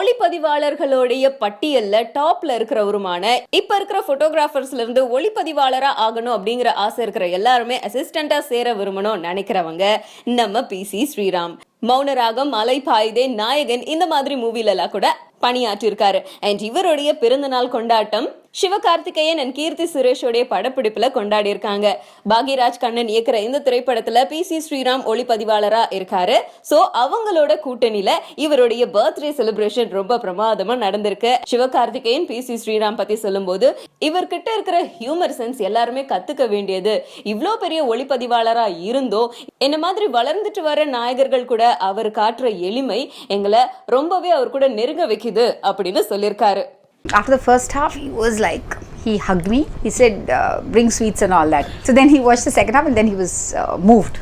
ஒளிப்பதிவாளர்களுடைய பட்டியல்ல டாப்ல இருக்கிறவருமான இப்ப இருக்கிற போட்டோகிராஃபர்ஸ்ல இருந்து ஒளிப்பதிவாளரா ஆகணும் அப்படிங்கிற ஆசை இருக்கிற எல்லாருமே அசிஸ்டண்டா சேர விரும்பணும் நினைக்கிறவங்க நம்ம PC ஸ்ரீராம். மௌனராகம், மலை பாயுதே, நாயகன் இந்த மாதிரி மூவில எல்லாம் கூட பணியாற்றிருக்காரு. அண்ட் இவருடைய பிறந்த நாள் கொண்டாட்டம் சிவகார்த்திகேயன் அண்ட் கீர்த்தி சுரேஷோடைய படப்பிடிப்புல கொண்டாடி இருக்காங்க. பாக்யராஜ் கண்ணன் இயக்குற இந்த திரைப்படத்துல PC ஸ்ரீராம் ஒளிப்பதிவாளரா இருக்காரு. சோ அவங்களோட கூட்டணியில இவருடைய பர்த்டே செலிப்ரேஷன் ரொம்ப பிரமாதமா நடந்திருக்கு. சிவகார்த்திகேயன் PC ஸ்ரீராம் பத்தி சொல்லும் போது, இவர்கிட்ட இருக்கிற ஹியூமர் சென்ஸ் எல்லாருமே கத்துக்க வேண்டியது. இவ்ளோ பெரிய ஒளிப்பதிவாளரா இருந்தோ என்ன மாதிரி வளர்ந்துட்டு வர நாயகர்கள் கூட அவர் காட்டுற எளிமை எங்களை ரொம்பவே அவர் கூட நெருங்க வைக்குது அப்படின்னு சொல்லியிருக்காரு. After the first half, he was like, he hugged me. He said, bring sweets and all that. So then he watched the second half and then he was moved.